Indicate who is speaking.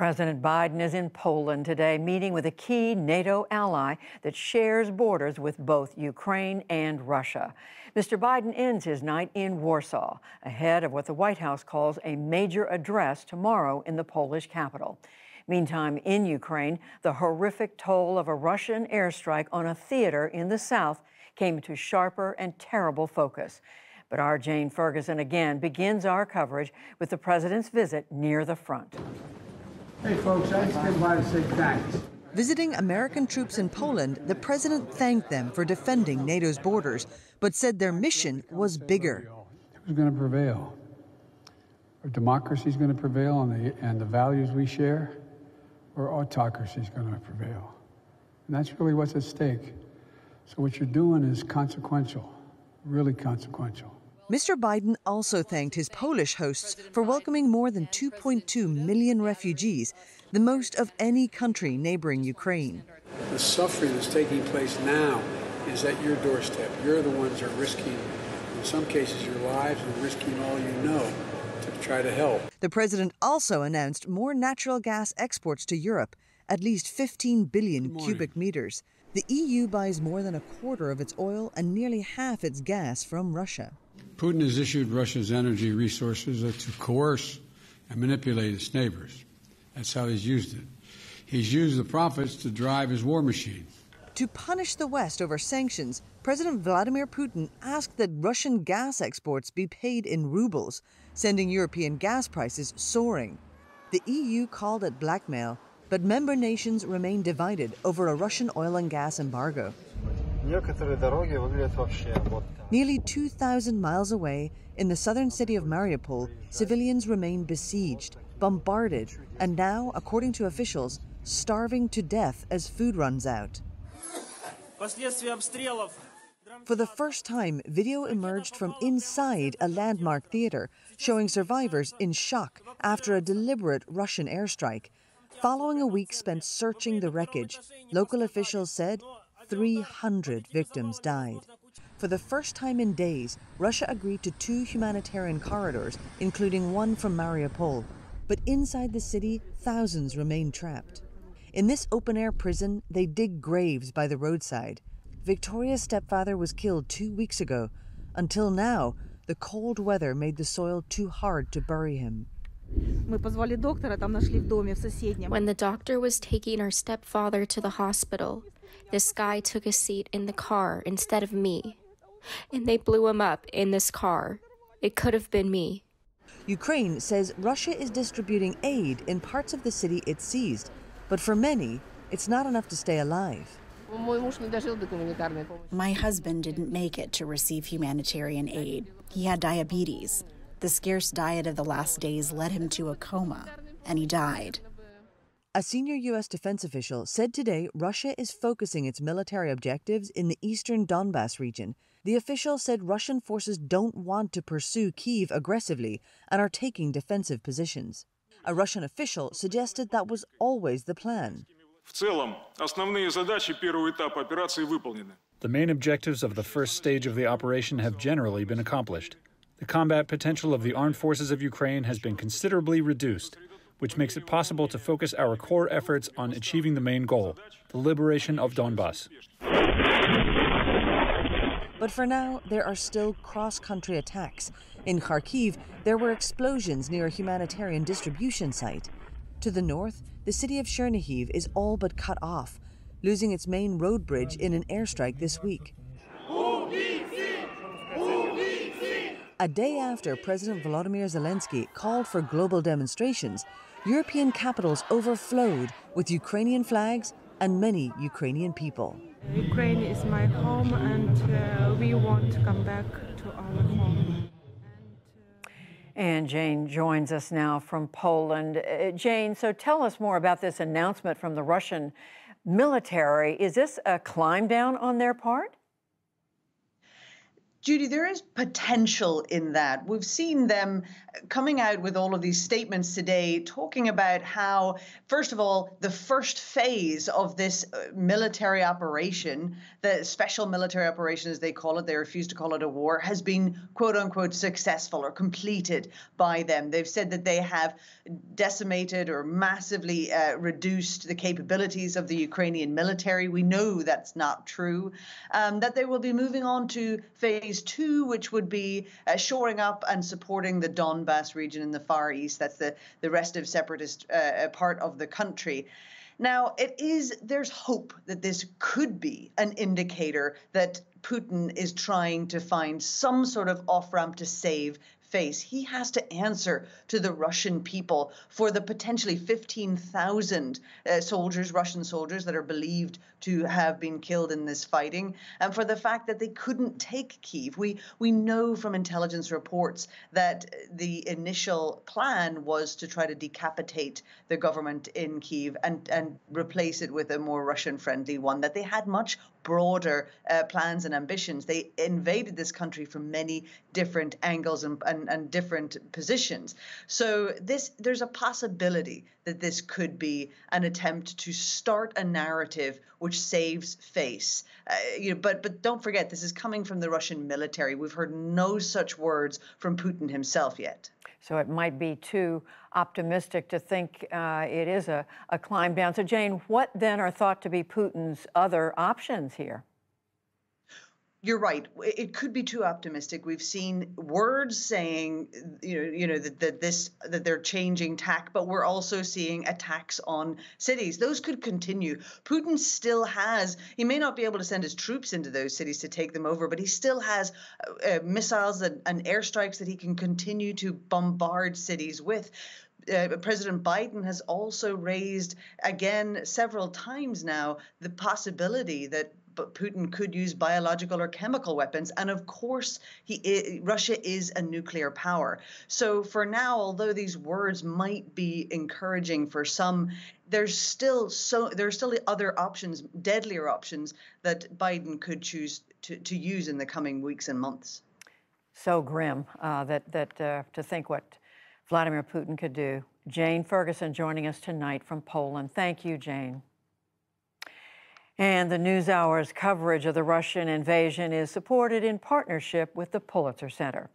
Speaker 1: President Biden is in Poland today, meeting with a key NATO ally that shares borders with both Ukraine and Russia. Mr. Biden ends his night in Warsaw, ahead of what the White House calls a major address tomorrow in the Polish capital. Meantime, in Ukraine, the horrific toll of a Russian airstrike on a theater in the south came into sharper and terrible focus. But our Jane Ferguson again begins our coverage with the president's visit near the front.
Speaker 2: Hey folks, I just came by to say thanks.
Speaker 3: Visiting American troops in Poland, the president thanked them for defending NATO's borders, but said their mission was bigger.
Speaker 2: Who's going to prevail? Our democracy is going to prevail and the values we share, or autocracy is going to prevail? And that's really what's at stake. So what you're doing is consequential, really consequential.
Speaker 3: Mr. Biden also thanked his Polish hosts for welcoming more than 2.2 million refugees, the most of any country neighboring Ukraine.
Speaker 2: The suffering that's taking place now is at your doorstep. You're the ones who are risking, in some cases, your lives and risking all you know to try to help.
Speaker 3: The president also announced more natural gas exports to Europe, at least 15 billion cubic meters. The EU buys more than a quarter of its oil and nearly half its gas from Russia.
Speaker 2: Putin has issued Russia's energy resources to coerce and manipulate its neighbors. That's how he's used it. He's used the profits to drive his war machine.
Speaker 3: To punish the West over sanctions, President Vladimir Putin asked that Russian gas exports be paid in rubles, sending European gas prices soaring. The EU called it blackmail, but member nations remain divided over a Russian oil and gas embargo. Nearly 2,000 miles away, in the southern city of Mariupol, civilians remain besieged, bombarded, and now, according to officials, starving to death as food runs out. For the first time, video emerged from inside a landmark theater, showing survivors in shock after a deliberate Russian airstrike. Following a week spent searching the wreckage, local officials said 300 victims died. For the first time in days, Russia agreed to 2 humanitarian corridors, including one from Mariupol. But inside the city, thousands remain trapped. In this open-air prison, they dig graves by the roadside. Victoria's stepfather was killed 2 weeks ago. Until now, the cold weather made the soil too hard to bury him.
Speaker 4: When the doctor was taking our stepfather to the hospital, this guy took a seat in the car instead of me. And they blew him up in this car. It could have been me.
Speaker 3: Ukraine says Russia is distributing aid in parts of the city it seized, but for many, it's not enough to stay alive.
Speaker 5: My husband didn't make it to receive humanitarian aid. He had diabetes. The scarce diet of the last days led him to a coma, and he died.
Speaker 3: A senior U.S. defense official said today Russia is focusing its military objectives in the eastern Donbas region. The official said Russian forces don't want to pursue Kyiv aggressively and are taking defensive positions. A Russian official suggested that was always the plan.
Speaker 6: The main objectives of the first stage of the operation have generally been accomplished. The combat potential of the armed forces of Ukraine has been considerably reduced, which makes it possible to focus our core efforts on achieving the main goal, the liberation of Donbas.
Speaker 3: But for now, there are still cross-country attacks. In Kharkiv, there were explosions near a humanitarian distribution site. To the north, the city of Chernihiv is all but cut off, losing its main road bridge in an airstrike this week. A day after President Volodymyr Zelensky called for global demonstrations, European capitals overflowed with Ukrainian flags and many Ukrainian people.
Speaker 7: Ukraine is my home, and we want to come back to our home.
Speaker 1: And Jane joins us now from Poland. Jane, so tell us more about this announcement from the Russian military. Is this a climb down on their part?
Speaker 8: Judy, there is potential in that. We've seen them coming out with all of these statements today, talking about how, first of all, the first phase of this military operation, the special military operation, as they call it, they refuse to call it a war, has been, quote unquote, successful or completed by them. They've said that they have decimated or massively reduced the capabilities of the Ukrainian military. We know that's not true. That they will be moving on to phase two, which would be shoring up and supporting the Donbas region in the Far East. That's the restive separatist part of the country. Now, there's hope that this could be an indicator that Putin is trying to find some sort of off-ramp to save face. He has to answer to the Russian people for the potentially 15,000 Russian soldiers that are believed to have been killed in this fighting, and for the fact that they couldn't take Kyiv. We know from intelligence reports that the initial plan was to try to decapitate the government in Kyiv and replace it with a more Russian-friendly one, that they had much broader plans and ambitions. They invaded this country from many different angles and different positions. So there's a possibility that this could be an attempt to start a narrative which saves face. But don't forget, this is coming from the Russian military. We've heard no such words from Putin himself yet.
Speaker 1: So it might be too optimistic to think it is a climb down. So, Jane, what then are thought to be Putin's other options here?
Speaker 8: You're right. It could be too optimistic. We've seen words saying, that they're changing tack, but we're also seeing attacks on cities. Those could continue. Putin still has. He may not be able to send his troops into those cities to take them over, but he still has missiles and airstrikes that he can continue to bombard cities with. President Biden has also raised again several times now the possibility that Putin could use biological or chemical weapons. And of course, Russia is a nuclear power. So for now, although these words might be encouraging for some, there are still other options, deadlier options, that Biden could choose to use in the coming weeks and months.
Speaker 1: So grim to think what Vladimir Putin could do. Jane Ferguson joining us tonight from Poland. Thank you, Jane. And the NewsHour's coverage of the Russian invasion is supported in partnership with the Pulitzer Center.